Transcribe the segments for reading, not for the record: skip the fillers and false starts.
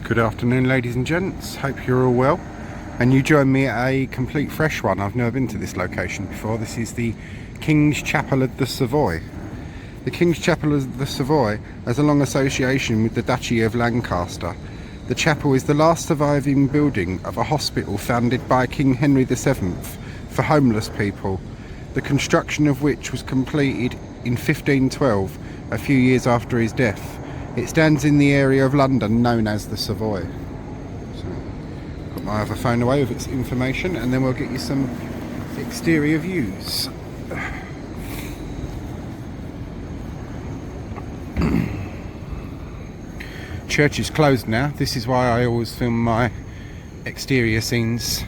Good afternoon, ladies and gents. Hope you're all well. And you join me at a complete fresh one. I've never been to this location before. This is the King's Chapel of the Savoy. The King's Chapel of the Savoy has a long association with the Duchy of Lancaster. The chapel is the last surviving building of a hospital founded by King Henry VII for homeless people, the construction of which was completed in 1512, a few years after his death. It stands in the area of London known as the Savoy. So, put my other phone away with its information and then we'll get you some exterior views. Church is closed now. This is why I always film my exterior scenes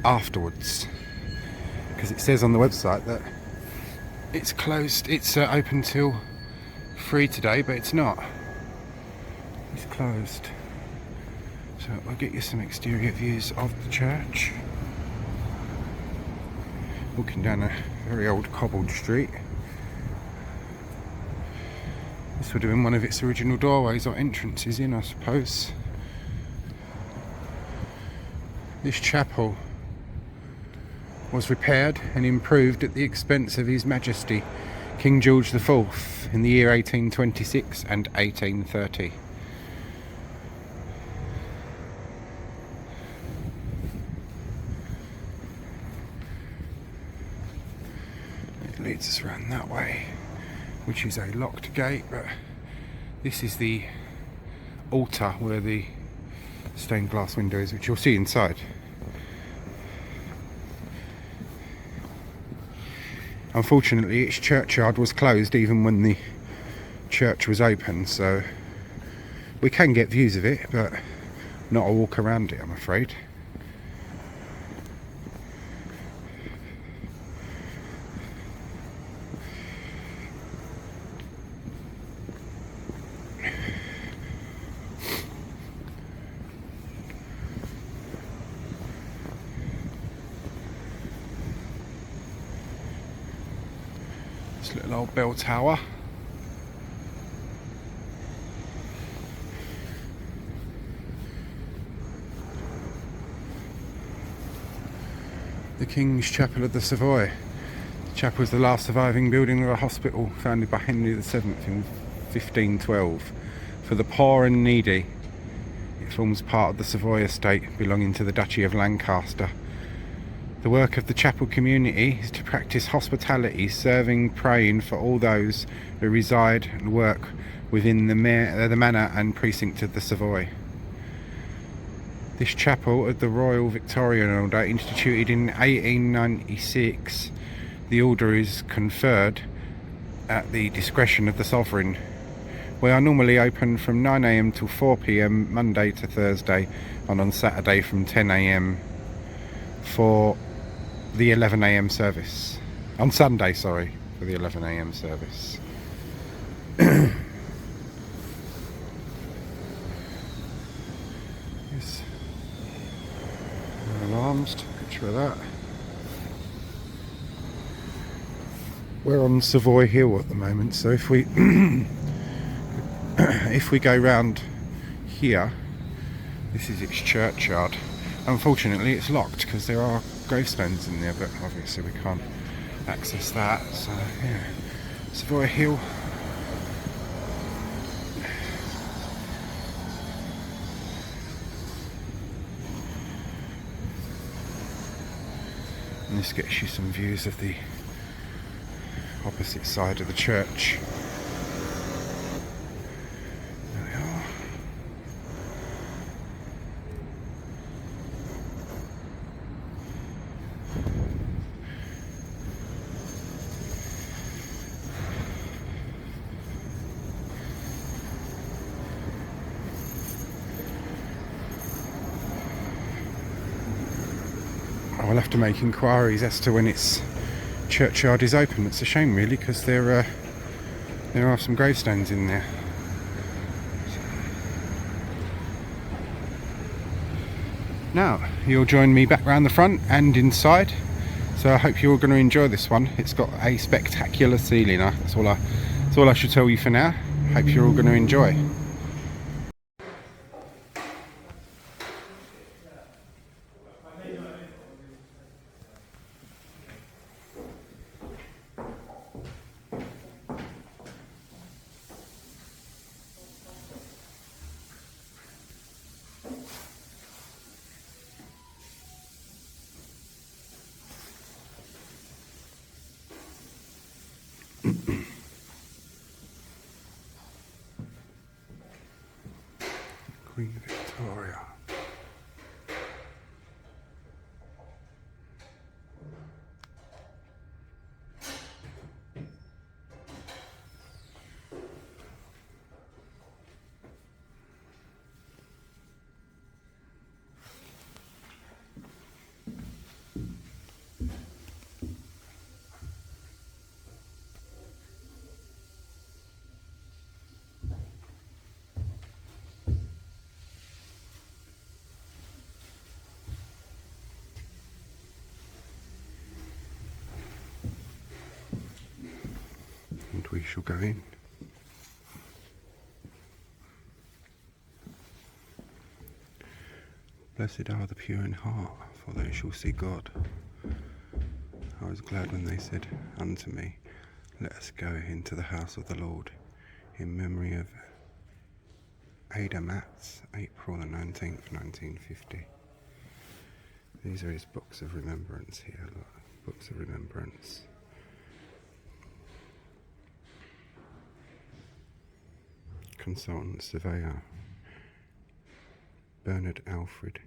afterwards, because it says on the website that it's closed. It's open till 3 today, but it's not. It's closed. So I'll get you some exterior views of the church. Walking down a very old cobbled street. This would have been one of its original doorways or entrances in, I suppose. This chapel was repaired and improved at the expense of His Majesty King George IV in the year 1826 and 1830. It leads us around that way, which is a locked gate, but this is the altar where the stained glass window is, which you'll see inside. Unfortunately, its churchyard was closed even when the church was open, so we can get views of it, but not a walk around it, I'm afraid. This little old bell tower. The King's Chapel of the Savoy. The chapel is the last surviving building of a hospital founded by Henry VII in 1512 for the poor and needy. It forms part of the Savoy estate belonging to the Duchy of Lancaster. The work of the chapel community is to practice hospitality, serving, praying for all those who reside and work within the manor and precinct of the Savoy. This chapel of the Royal Victorian Order, instituted in 1896, the order is conferred at the discretion of the sovereign. We are normally open from 9 AM till 4 PM Monday to Thursday, and on Saturday from 10 AM for the 11 AM service. On Sunday, sorry, for the 11 AM service. Yes. Alarms, take a picture of that. We're on Savoy Hill at the moment, so if we if we go round here, this is its churchyard. Unfortunately, it's locked because there are gravestones in there, but obviously we can't access that. So yeah, Savoy Hill. And this gets you some views of the opposite side of the church. There we are. I'll have to make inquiries as to when its churchyard is open. It's a shame really, because there are some gravestones in there. Now you'll join me back round the front and inside, so I hope you're all going to enjoy this one. It's got a spectacular ceiling. That's all I should tell you for now. Hope you're all going to enjoy. Queen Victoria. And we shall go in. Blessed are the pure in heart, for they shall see God. I was glad when they said unto me, let us go into the house of the Lord, in memory of Ada Matz, April the 19th, 1950. These are his books of remembrance here, look, books of remembrance. Consultant Surveyor Bernard Alfred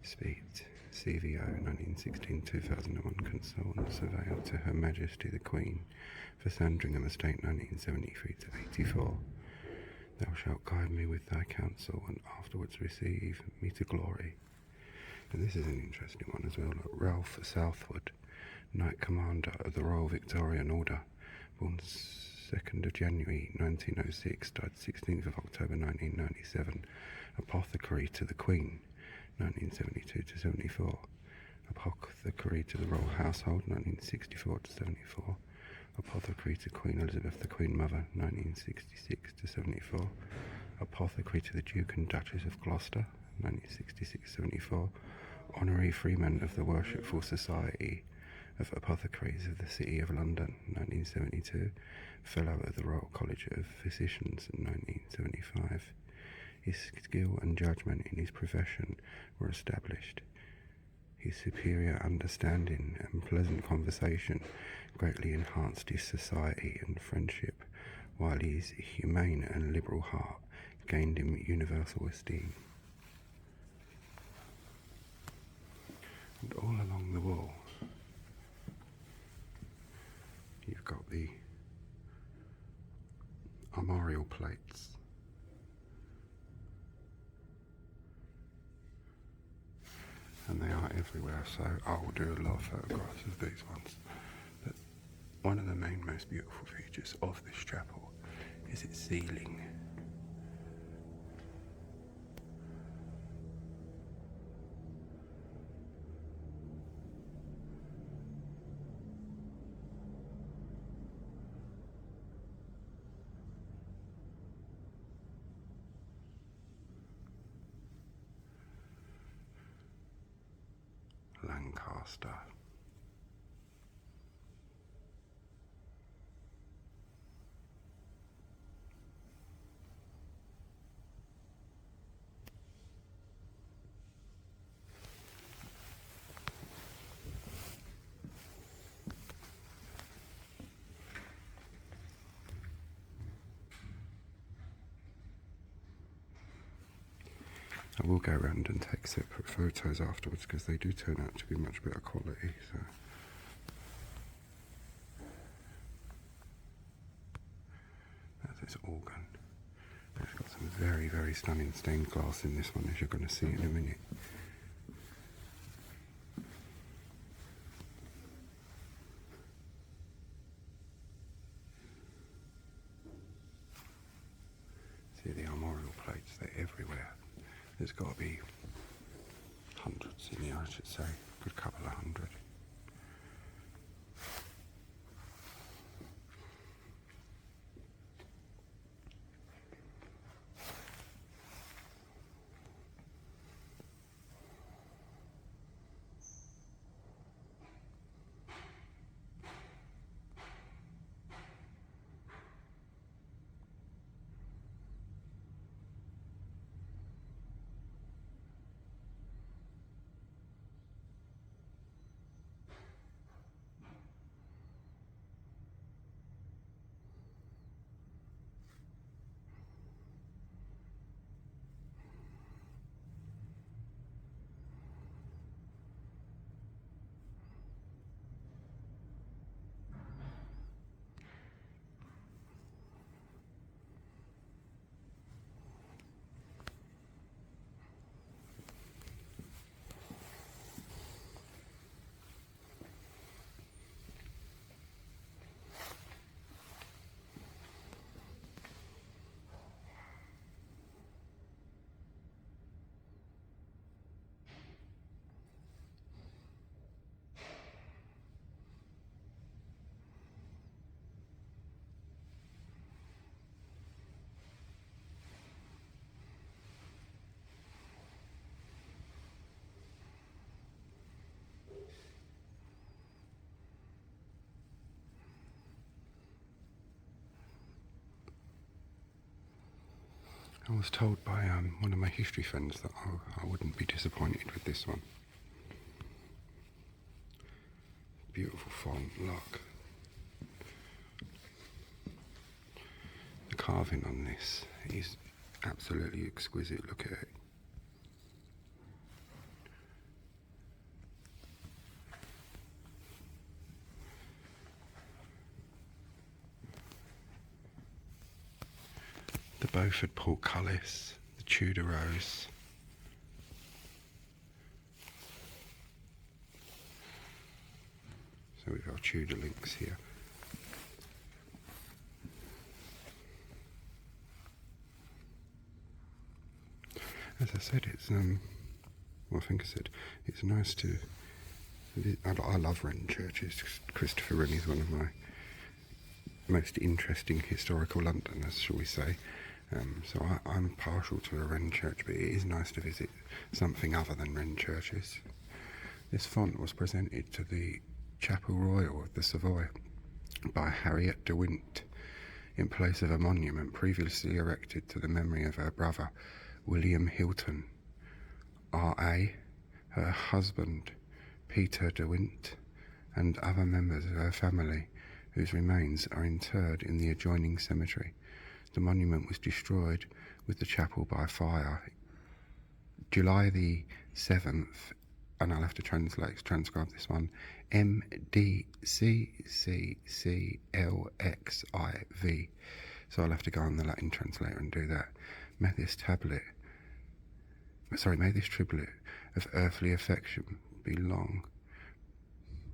Speed, CVO, 1916-2001, Consultant Surveyor to Her Majesty the Queen for Sandringham Estate, 1973-84. Thou shalt guide me with thy counsel, and afterwards receive me to glory. And this is an interesting one as well. Look, Ralph Southwood, Knight Commander of the Royal Victorian Order, born 2nd of January 1906, died 16th of October 1997, Apothecary to the Queen, 1972-74, Apothecary to the Royal Household, 1964-74, Apothecary to Queen Elizabeth the Queen Mother, 1966-74, Apothecary to the Duke and Duchess of Gloucester, 1966-74, Honorary Freeman of the Worshipful Society of Apothecaries of the City of London, 1972, Fellow of the Royal College of Physicians, 1975. His skill and judgment in his profession were established. His superior understanding and pleasant conversation greatly enhanced his society and friendship, while his humane and liberal heart gained him universal esteem. And all along the wall, you've got the armorial plates. And they are everywhere, so I will do a lot of photographs of these ones. But one of the main, most beautiful features of this chapel is its ceiling. Lancaster. I will go around and take separate photos afterwards because they do turn out to be much better quality. So. That's its organ. It's got some very, very stunning stained glass in this one, as you're going to see in a minute. See the armorial plates, they're everywhere. There's got to be hundreds in here, I should say, a good couple of hundred. I was told by one of my history friends that I wouldn't be disappointed with this one. Beautiful font, look. The carving on this is absolutely exquisite, look at it. The Beaufort portcullis, the Tudor rose. So we've got Tudor links here. As I said, it's well, I think I said it's nice to. I love Wren churches. Christopher Wren is one of my most interesting historical Londoners, shall we say. So I'm partial to a Wren church, but it is nice to visit something other than Wren churches. This font was presented to the Chapel Royal of the Savoy by Harriet de Wint in place of a monument previously erected to the memory of her brother William Hilton, R.A., her husband Peter de Wint, and other members of her family whose remains are interred in the adjoining cemetery. The monument was destroyed with the chapel by fire July the 7th, and I'll have to transcribe this one, MDCCCLXIV. So I'll have to go on the Latin translator and do that. May this triplet of earthly affection be long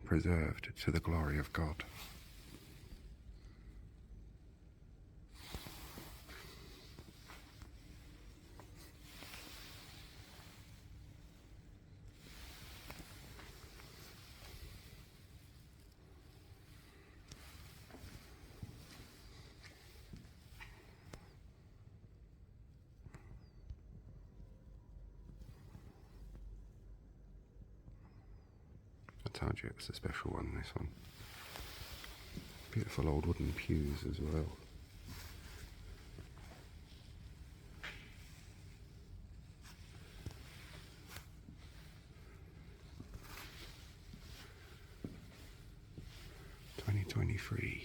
preserved to the glory of God. I told you it was a special one, this one. Beautiful old wooden pews as well. $20.23.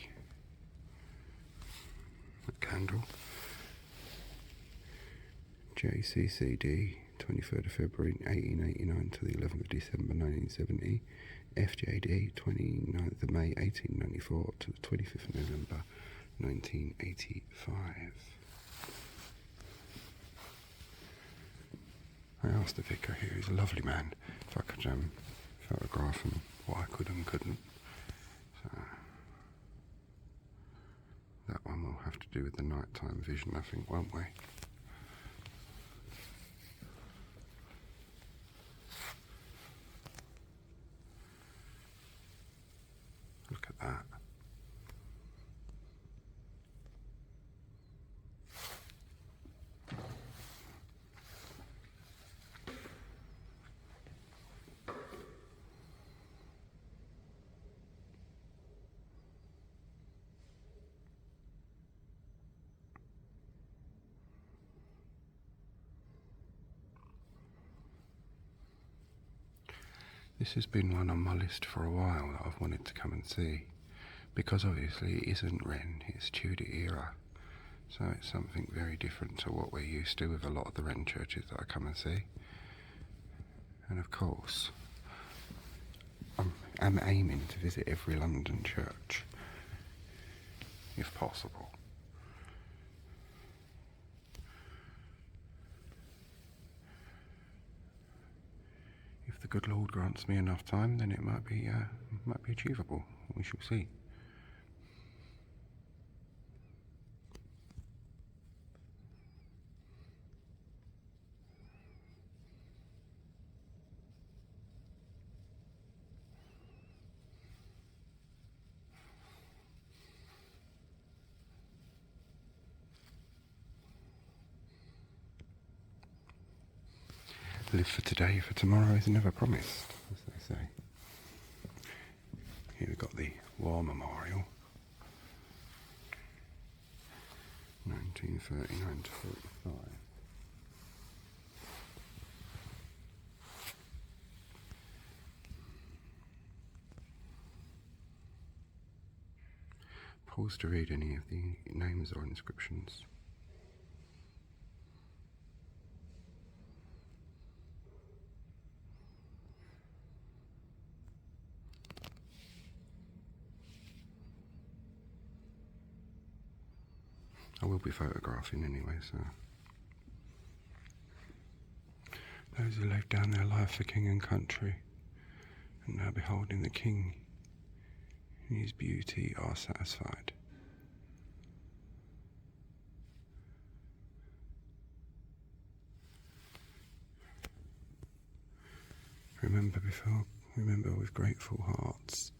A candle. JCCD, 23rd of February 1889 to the 11th of December 1970. FJD, 29th of May 1894 to the 25th of November 1985. I asked the vicar here, he's a lovely man, if I could photograph him, what I could and couldn't. So that one will have to do with the nighttime vision, I think, won't we? Look at that. This has been one on my list for a while that I've wanted to come and see, because obviously it isn't Wren, it's Tudor era, so it's something very different to what we're used to with a lot of the Wren churches that I come and see. And of course, I'm aiming to visit every London church, if possible. If the good Lord grants me enough time, then it might be achievable. We shall see. Live for today, for tomorrow is never promised, as they say. Here we've got the War Memorial, 19 1939 to 45. Pause to read any of the names or inscriptions. I will be photographing anyway, so. Those who laid down their life for king and country, and now beholding the king in his beauty are satisfied. Remember with grateful hearts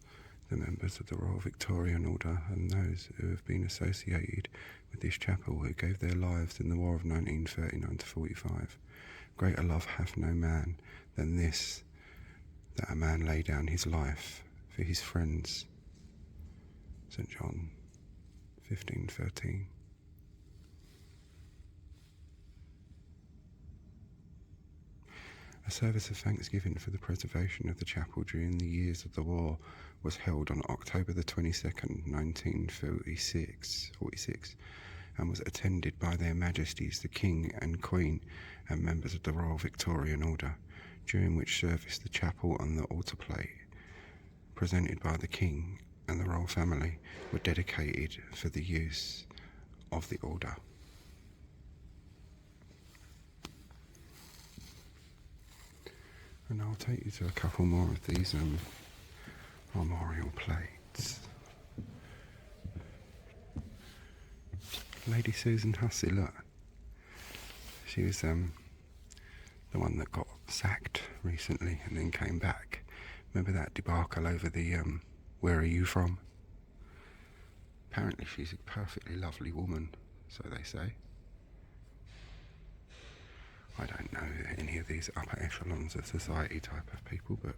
the members of the Royal Victorian Order and those who have been associated with this chapel who gave their lives in the War of 1939 to 45. Greater love hath no man than this, that a man lay down his life for his friends. St. John 15:13. A service of thanksgiving for the preservation of the chapel during the years of the war was held on October the 22nd, 1946, and was attended by their Majesties the King and Queen and members of the Royal Victorian Order, during which service the chapel and the altar plate presented by the King and the royal family were dedicated for the use of the order. And I'll take you to a couple more of these armorial plates. Lady Susan Hussey, look. She was the one that got sacked recently and then came back. Remember that debacle over the where are you from? Apparently she's a perfectly lovely woman, so they say. I don't know any of these upper echelons of society type of people, but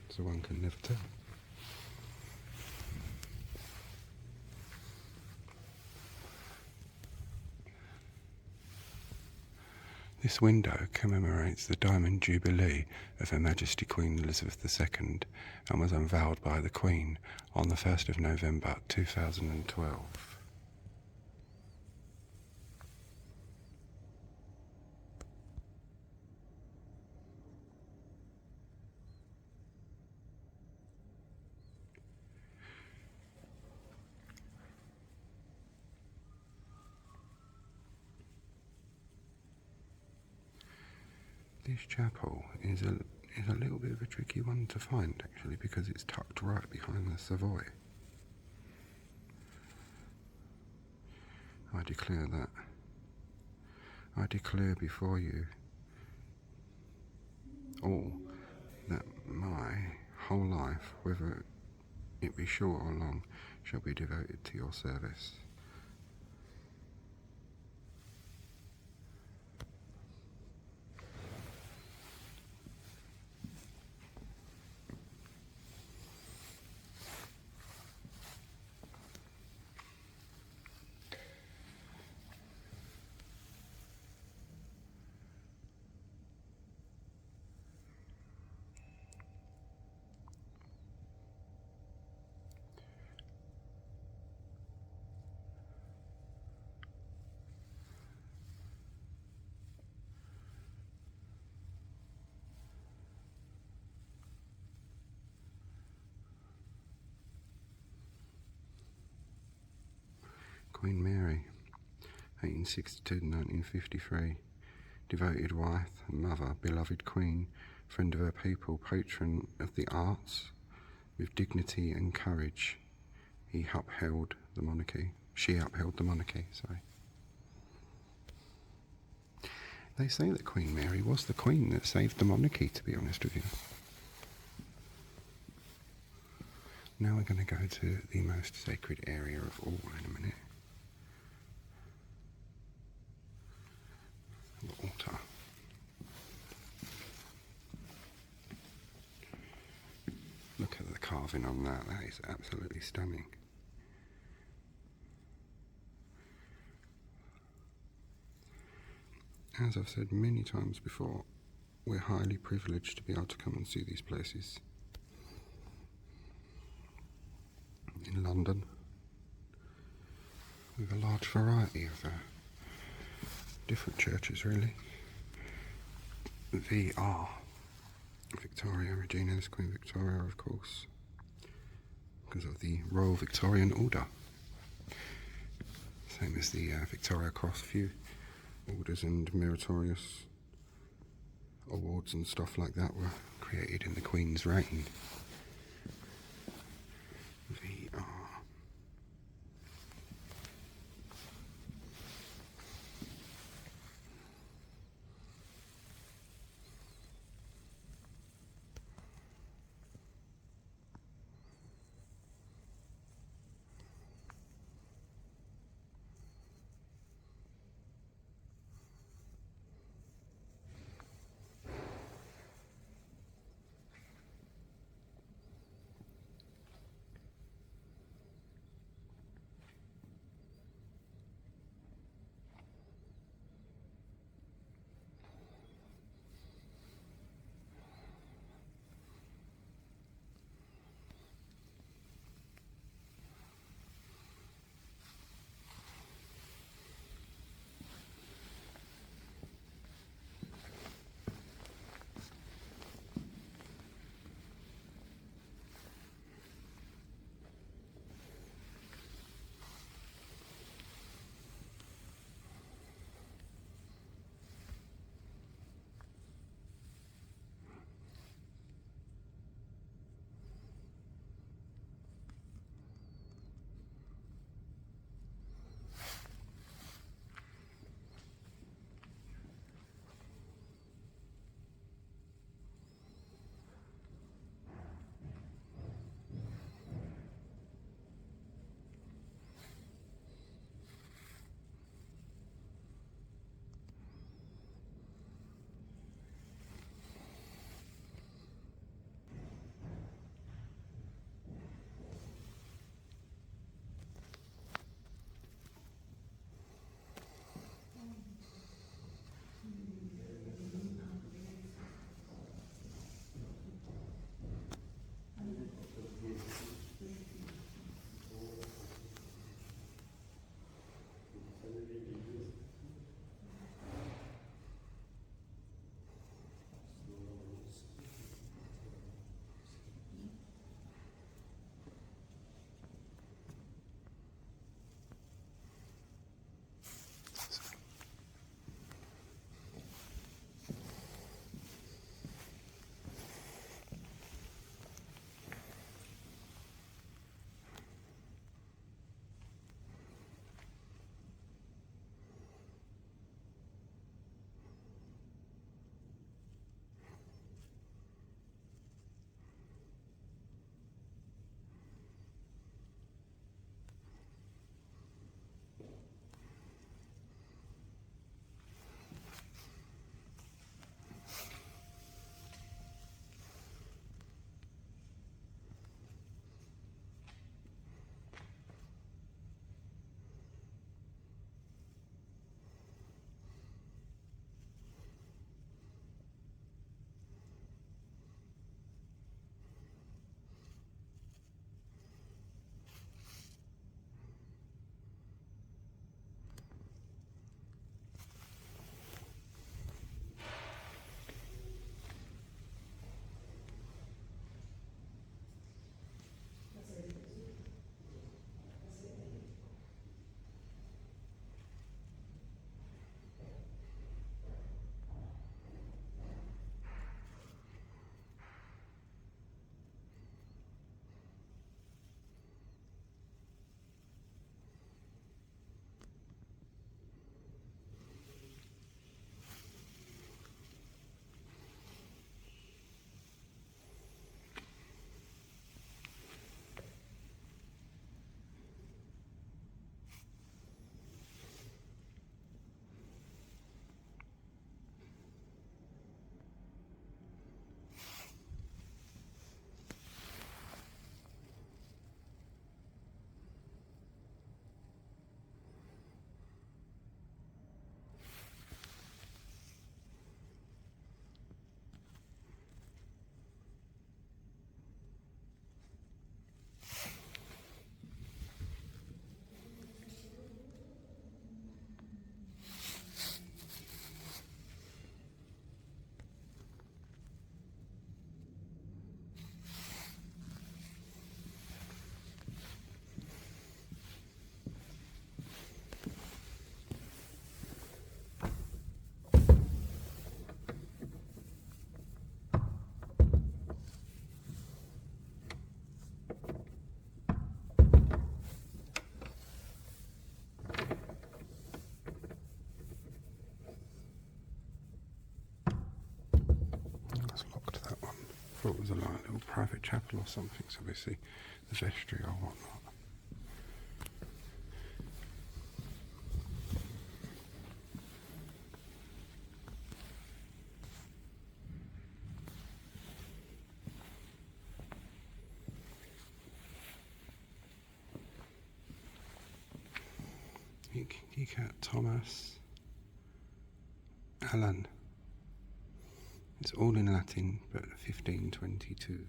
so one can never tell. This window commemorates the Diamond Jubilee of Her Majesty Queen Elizabeth II and was unveiled by the Queen on the 1st of November 2012. This chapel is a little bit of a tricky one to find, actually, because it's tucked right behind the Savoy. I declare before you all that my whole life, whether it be short or long, shall be devoted to your service. Queen Mary, 1862 to 1953, devoted wife and mother, beloved queen, friend of her people, patron of the arts, with dignity and courage, she upheld the monarchy, sorry. They say that Queen Mary was the queen that saved the monarchy, to be honest with you. Now we're going to go to the most sacred area of all in a minute. The altar. Look at the carving on that, that is absolutely stunning. As I've said many times before, we're highly privileged to be able to come and see these places. In London, with a large variety of different churches, really. VR, Victoria, Regina's Queen Victoria, of course, because of the Royal Victorian Order. Same as the Victoria Cross. Few orders and meritorious awards and stuff like that were created in the Queen's reign. VR. thought it was a like, little private chapel or something, so obviously the vestry or whatnot. You got Thomas Allen. It's all in Latin, but 1522.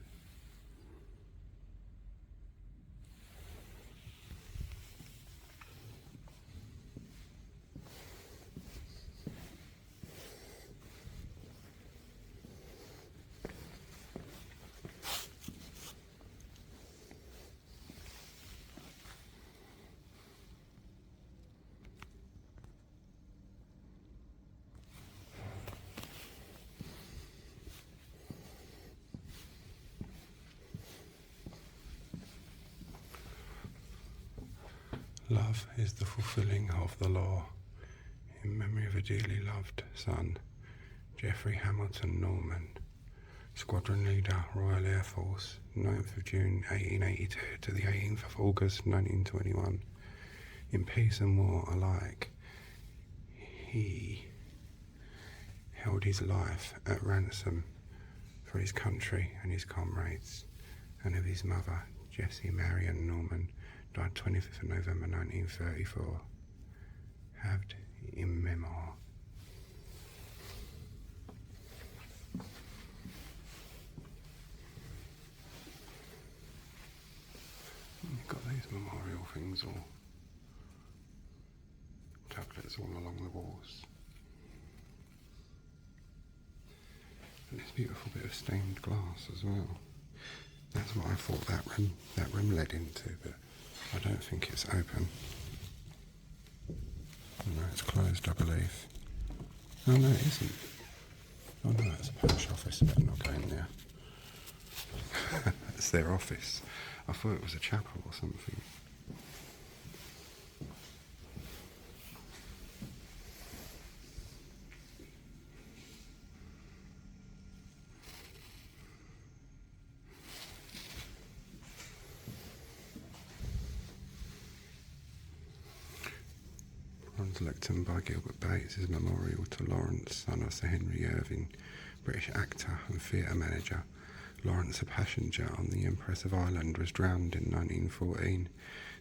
Love is the fulfilling of the law. In memory of a dearly loved son, Geoffrey Hamilton Norman, Squadron Leader, Royal Air Force, 9th of June 1882 to the 18th of August 1921. In peace and war alike, he held his life at ransom for his country and his comrades, and of his mother, Jessie Marion Norman, died 25th of November 1934. Haved in memoir. You've got these memorial things all tablets all along the walls. And this beautiful bit of stained glass as well. That's what I thought that room led into, but I don't think it's open. No, it's closed, I believe. Oh no, it isn't. Oh no, it's a post office. I better not go in there. It's their office. I thought it was a chapel or something. Lectern by Gilbert Bates is a memorial to Lawrence, son of Sir Henry Irving, British actor and theatre manager. Lawrence, a passenger on the Empress of Ireland, was drowned in 1914.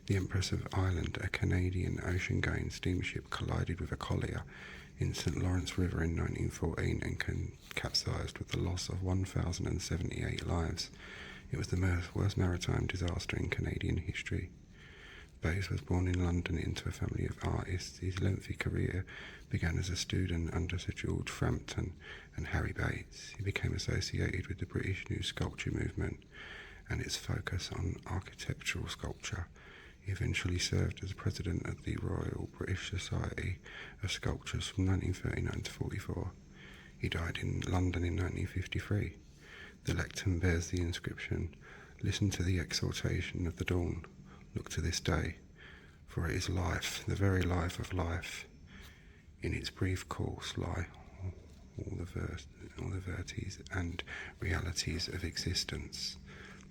The Empress of Ireland, a Canadian ocean-going steamship, collided with a collier in St Lawrence River in 1914 and capsized with the loss of 1,078 lives. It was the worst maritime disaster in Canadian history. Bates was born in London into a family of artists. His lengthy career began as a student under Sir George Frampton and Harry Bates. He became associated with the British New Sculpture movement and its focus on architectural sculpture. He eventually served as president of the Royal British Society of Sculptors from 1939 to 1944. He died in London in 1953. The lectern bears the inscription, "Listen to the exaltation of the dawn. Look to this day, for it is life, the very life of life. In its brief course lie all the virtues and realities of existence,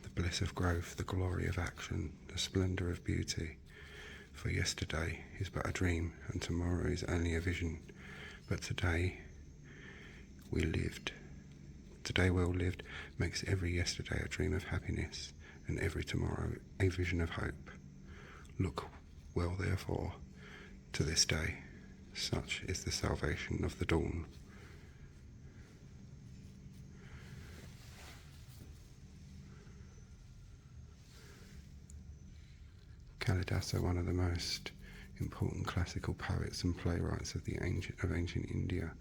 the bliss of growth, the glory of action, the splendour of beauty. For yesterday is but a dream, and tomorrow is only a vision. But today well lived makes every yesterday a dream of happiness, and every tomorrow a vision of hope. Look well, therefore, to this day. Such is the salvation of the dawn." Kalidasa, one of the most important classical poets and playwrights of ancient India.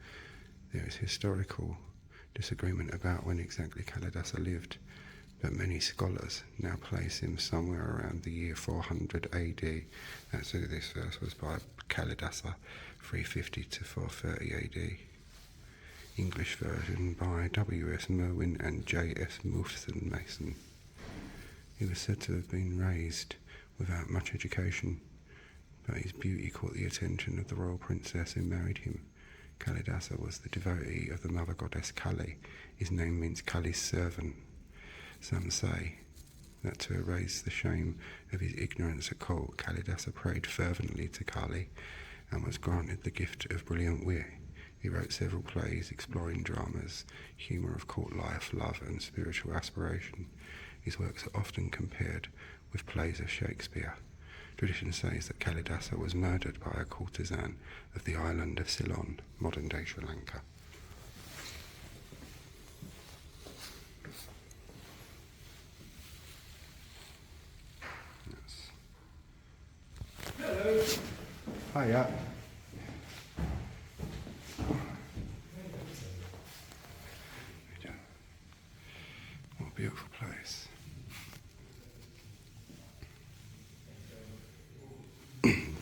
There is historical disagreement about when exactly Kalidasa lived, but many scholars now place him somewhere around the year 400 AD. That's who this verse was by, Kalidasa, 350 to 430 AD. English version by W.S. Merwin and J.S. Mawson Mason. He was said to have been raised without much education, but his beauty caught the attention of the royal princess who married him. Kalidasa was the devotee of the mother goddess Kali. His name means Kali's servant. Some say that to erase the shame of his ignorance at court, Kalidasa prayed fervently to Kali and was granted the gift of brilliant wit. He wrote several plays exploring dramas, humour of court life, love and spiritual aspiration. His works are often compared with plays of Shakespeare. Tradition says that Kalidasa was murdered by a courtesan of the island of Ceylon, modern-day Sri Lanka. Hello. Hiya. What a beautiful place.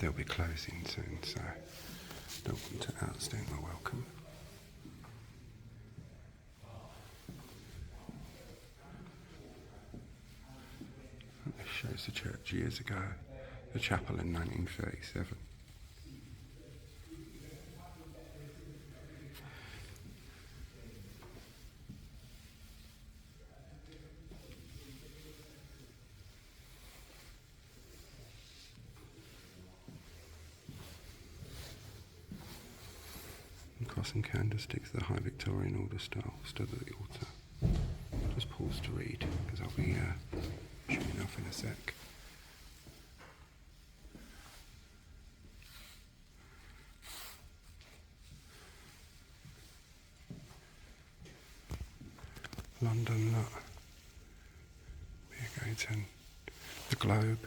They'll be closing soon, so don't want to outstay my welcome. This shows the church years ago, the chapel in 1937. Cross and candlesticks, the High Victorian order style, stood at the altar. Just pause to read, because I'll be showing off in a sec. London, look. Beergaton, the Globe.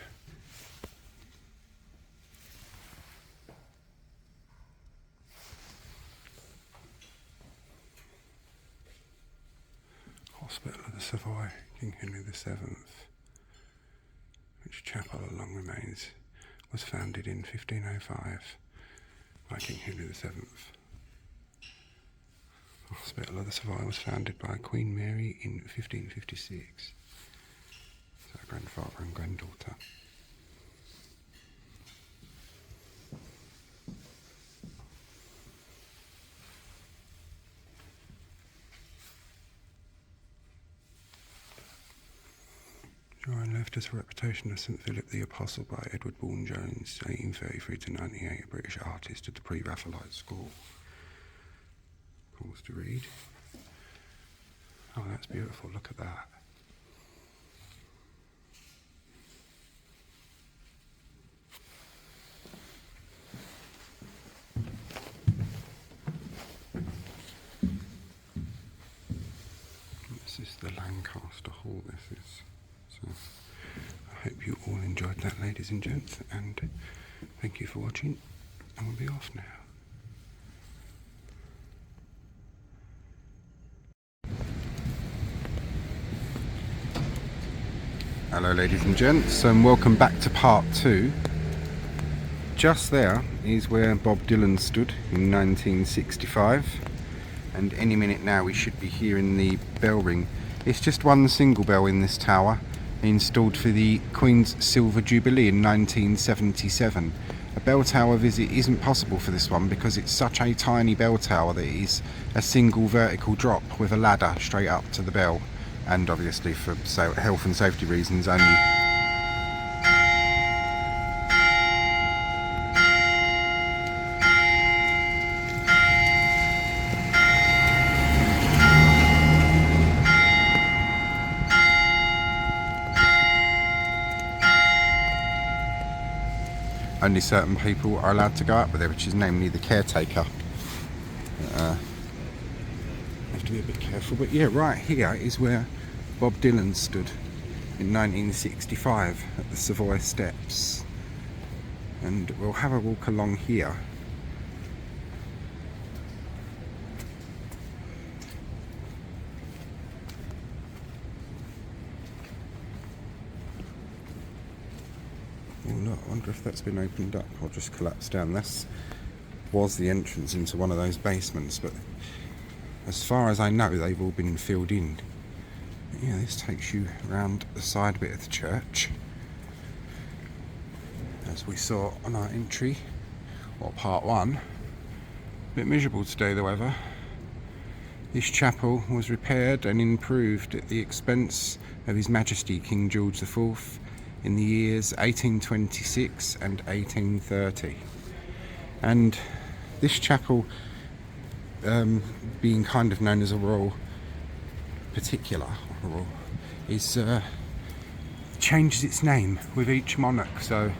Chapel of the Savoy, King Henry VII, which chapel along remains was founded in 1505 by King Henry VII. The Hospital of the Savoy was founded by Queen Mary in 1556. So grandfather and granddaughter. Joanne left as a reputation of St Philip the Apostle by Edward Bourne-Jones, 1833 to 98, a British artist at the Pre-Raphaelite School. Pause to read. Oh, that's beautiful, look at that. This is the Lancaster Hall, this is. So, I hope you all enjoyed that, ladies and gents, and thank you for watching, and we'll be off now. Hello ladies and gents, and welcome back to part 2. Just there is where Bob Dylan stood in 1965, and any minute now we should be hearing the bell ring. It's just one single bell in this tower, installed for the Queen's Silver Jubilee in 1977. A bell tower visit isn't possible for this one because it's such a tiny bell tower that it is a single vertical drop with a ladder straight up to the bell, and obviously for health and safety reasons only. Only certain people are allowed to go up with it, which is namely the caretaker. Have to be a bit careful, but yeah, right here is where Bob Dylan stood in 1965 at the Savoy Steps, and we'll have a walk along here. Oh look, I wonder if that's been opened up or just collapsed down. This was the entrance into one of those basements, but as far as I know they've all been filled in. But yeah, this takes you around the side bit of the church, as we saw on our entry, or part 1. A bit miserable today the weather. This chapel was repaired and improved at the expense of His Majesty King George IV in the years 1826 and 1830. And this chapel, being kind of known as a royal particular, is changes its name with each monarch. So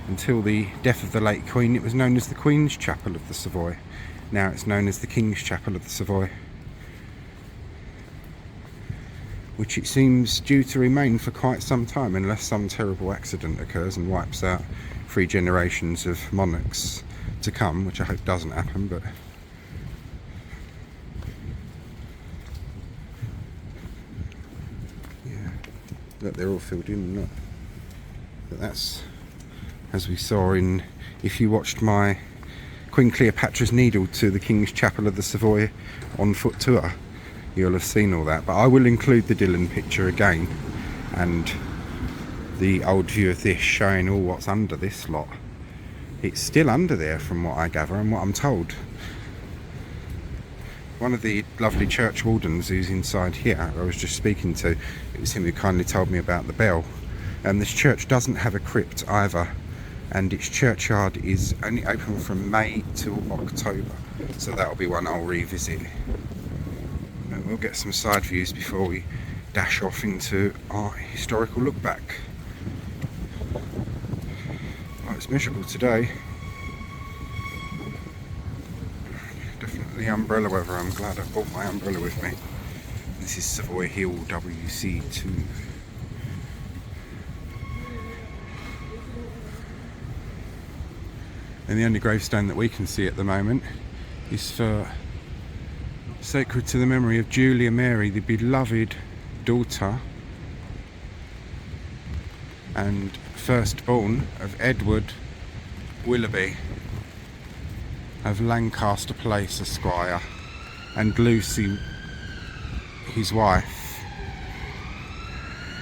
until the death of the late Queen, it was known as the Queen's Chapel of the Savoy. Now it's known as the King's Chapel of the Savoy, which it seems due to remain for quite some time, unless some terrible accident occurs and wipes out 3 generations of monarchs to come, which I hope doesn't happen. But yeah, look, they're all filled in. Look. But that's, as we saw in, if you watched my Queen Cleopatra's Needle to the King's Chapel of the Savoy on foot tour, you'll have seen all that. But I will include the Dylan picture again and the old view of this, showing all what's under this lot. It's still under there from what I gather and what I'm told. One of the lovely church wardens who's inside here, I was just speaking to, it was him who kindly told me about the bell. This church doesn't have a crypt either, and its churchyard is only open from May till October, so that'll be one I'll revisit. And we'll get some side views before we dash off into our historical look back. Well, it's miserable today. Definitely umbrella weather. I'm glad I brought my umbrella with me. This is Savoy Hill WC2. And the only gravestone that we can see at the moment is for sacred to the memory of Julia Mary, the beloved daughter and firstborn of Edward Willoughby of Lancaster Place, Esquire, and Lucy, his wife,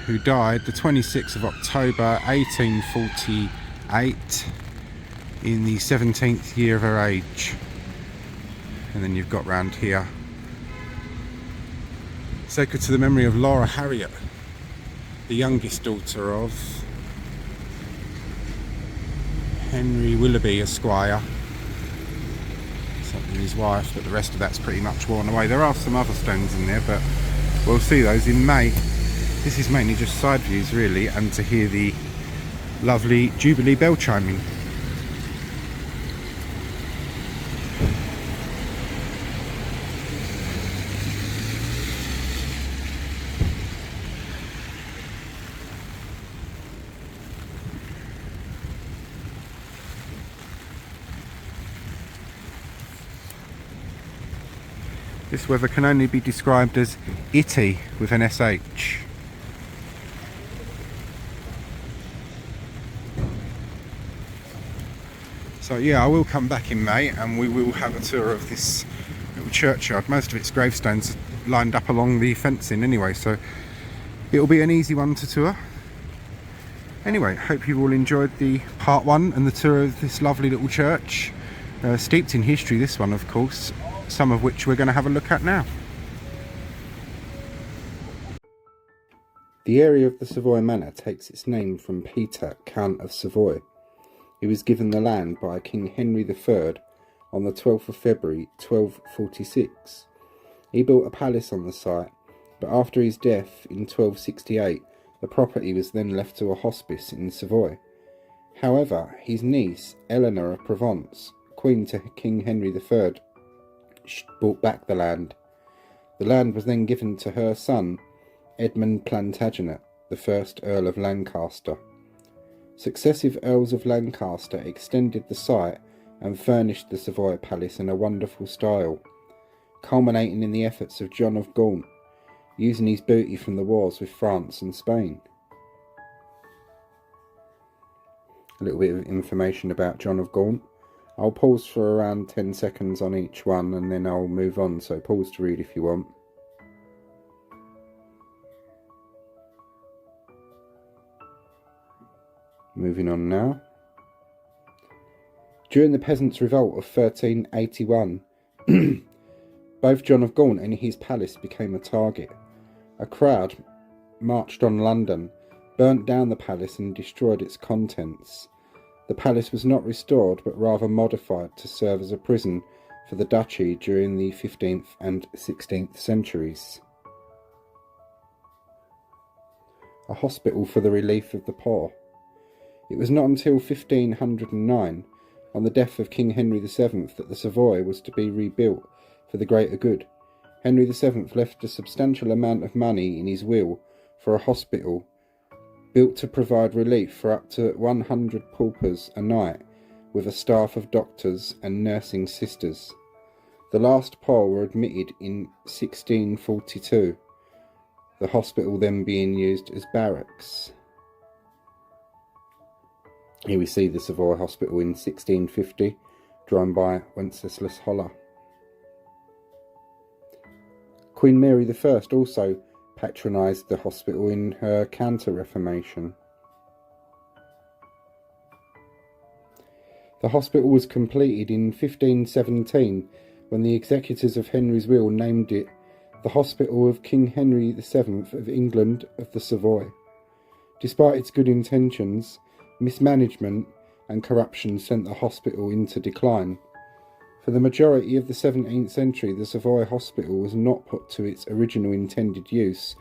who died the 26th of October 1848 in the 17th year of her age. And then you've got round here sacred to the memory of Laura Harriet, the youngest daughter of Henry Willoughby, Esquire, something his wife, but the rest of that's pretty much worn away. There are some other stones in there, but we'll see those in May. This is mainly just side views really, and to hear the lovely Jubilee bell chiming. This weather can only be described as itty with an SH. So yeah, I will come back in May and we will have a tour of this little churchyard. Most of its gravestones are lined up along the fencing anyway, so it'll be an easy one to tour. Anyway, hope you've all enjoyed the part 1 and the tour of this lovely little church. Steeped in history, this one of course, some of which we're going to have a look at now. The area of the Savoy Manor takes its name from Peter, Count of Savoy. He was given the land by King Henry III on the 12th of February 1246. He built a palace on the site, but after his death in 1268, the property was then left to a hospice in Savoy. However, his niece, Eleanor of Provence, Queen to King Henry III, bought back the land. The land was then given to her son, Edmund Plantagenet, the first Earl of Lancaster. Successive Earls of Lancaster extended the site and furnished the Savoy Palace in a wonderful style, culminating in the efforts of John of Gaunt, using his booty from the wars with France and Spain. A little bit of information about John of Gaunt. I'll pause for around 10 seconds on each one and then I'll move on, so pause to read if you want. Moving on now. During the Peasants' Revolt of 1381, Both John of Gaunt and his palace became a target. A crowd marched on London, burnt down the palace and destroyed its contents. The palace was not restored, but rather modified to serve as a prison for the duchy during the 15th and 16th centuries. A hospital for the relief of the poor. It was not until 1509, on the death of King Henry VII, that the Savoy was to be rebuilt for the greater good. Henry VII left a substantial amount of money in his will for a hospital built to provide relief for up to 100 paupers a night, with a staff of doctors and nursing sisters. The last poor were admitted in 1642, the hospital then being used as barracks. Here we see the Savoy Hospital in 1650, drawn by Wenceslas Holler. Queen Mary I also patronised the hospital in her Counter-Reformation. The hospital was completed in 1517 when the executors of Henry's will named it the Hospital of King Henry VII of England of the Savoy. Despite its good intentions, mismanagement and corruption sent the hospital into decline. For the majority of the 17th century, the Savoy Hospital was not put to its original intended use,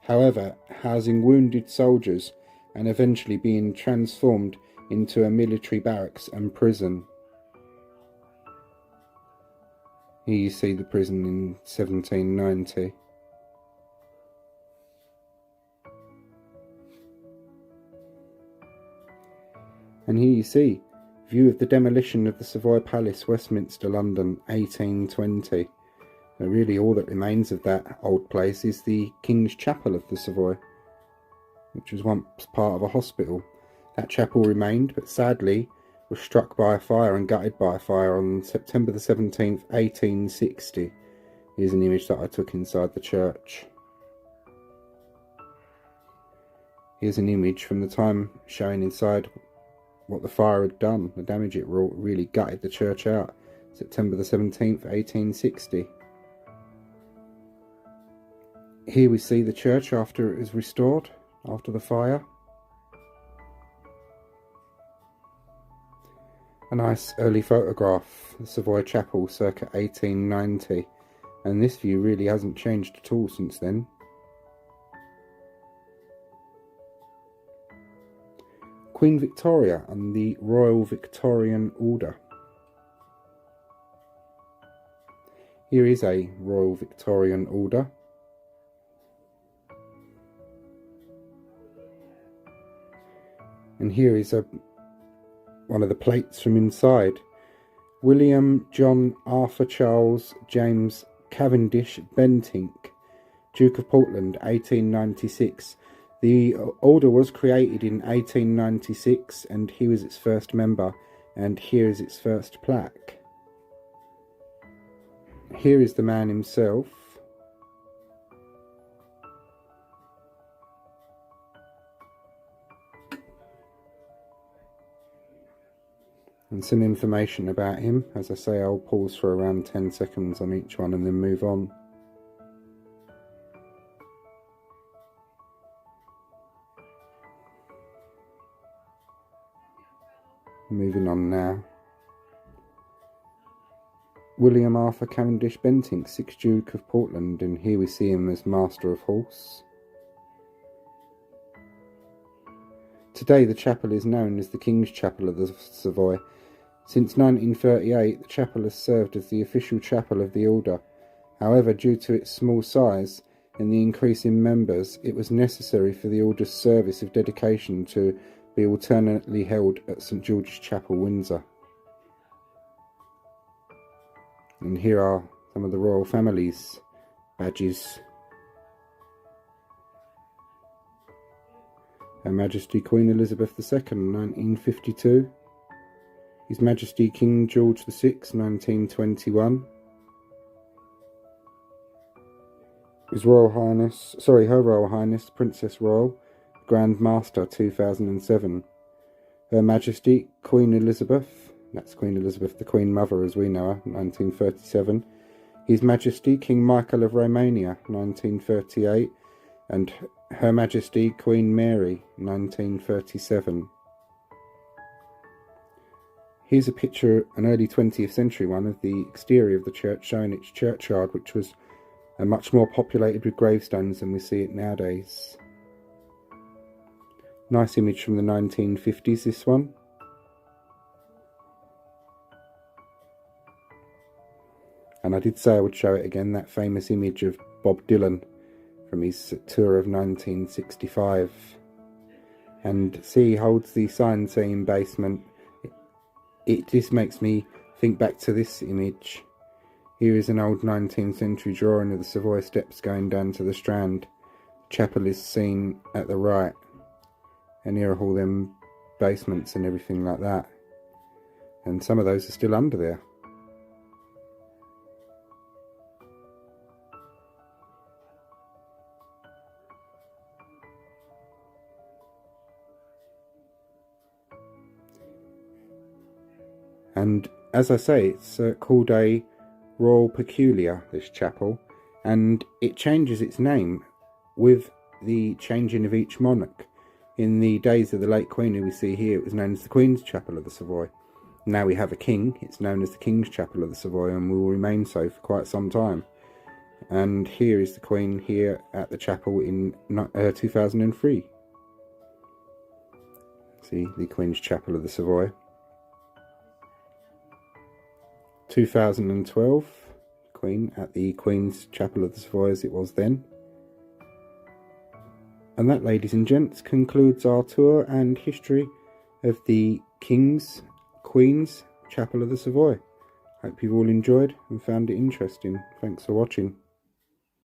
however, housing wounded soldiers and eventually being transformed into a military barracks and prison. Here you see the prison in 1790. And here you see view of the demolition of the Savoy Palace, Westminster, London, 1820. So really all that remains of that old place is the King's Chapel of the Savoy, which was once part of a hospital. That chapel remained, but sadly was struck by a fire and gutted by a fire on September the 17th, 1860. Here's an image that I took inside the church. Here's an image from the time showing inside what the fire had done, the damage it wrought. Really gutted the church out. September the 17th, 1860. Here we see the church after it was restored, after the fire. A nice early photograph, the Savoy Chapel circa 1890, and this view really hasn't changed at all since then. Queen Victoria and the Royal Victorian Order. Here is a Royal Victorian Order. And here is one of the plates from inside. William John Arthur Charles James Cavendish Bentinck, Duke of Portland, 1896. The order was created in 1896 and he was its first member, and here is its first plaque. Here is the man himself. And some information about him. As I say, I'll pause for around 10 seconds on each one and then move on. Moving on now. William Arthur Cavendish Bentinck, 6th Duke of Portland, and here we see him as Master of Horse. Today the chapel is known as the King's Chapel of the Savoy. Since 1938, the chapel has served as the official chapel of the order. However, due to its small size and the increase in members, it was necessary for the order's service of dedication to be alternately held at St George's Chapel, Windsor. And here are some of the royal family's badges. Her Majesty Queen Elizabeth II, 1952. His Majesty King George VI, 1921. Her Royal Highness Princess Royal, Grand Master, 2007. Her Majesty Queen Elizabeth, that's Queen Elizabeth, the Queen Mother as we know her, 1937. His Majesty King Michael of Romania, 1938, and Her Majesty Queen Mary, 1937. Here's a picture, an early 20th century one, of the exterior of the church, showing its churchyard, which was much more populated with gravestones than we see it nowadays. Nice image from the 1950s, this one. And I did say I would show it again, that famous image of Bob Dylan from his tour of 1965. And see, he holds the sign saying basement. It just makes me think back to this image. Here is an old 19th century drawing of the Savoy steps going down to the Strand. Chapel is seen at the right. And here are all them basements and everything like that. And some of those are still under there. And as I say, it's called a Royal Peculiar, this chapel, and it changes its name with the changing of each monarch. In the days of the late Queen, who we see here, it was known as the Queen's Chapel of the Savoy. Now we have a king, it's known as the King's Chapel of the Savoy, and will remain so for quite some time. And here is the Queen here at the chapel in 2003. See, the Queen's Chapel of the Savoy. 2012, Queen at the Queen's Chapel of the Savoy as it was then. And that, ladies and gents, concludes our tour and history of the King's, Queen's Chapel of the Savoy. Hope you've all enjoyed and found it interesting. Thanks for watching.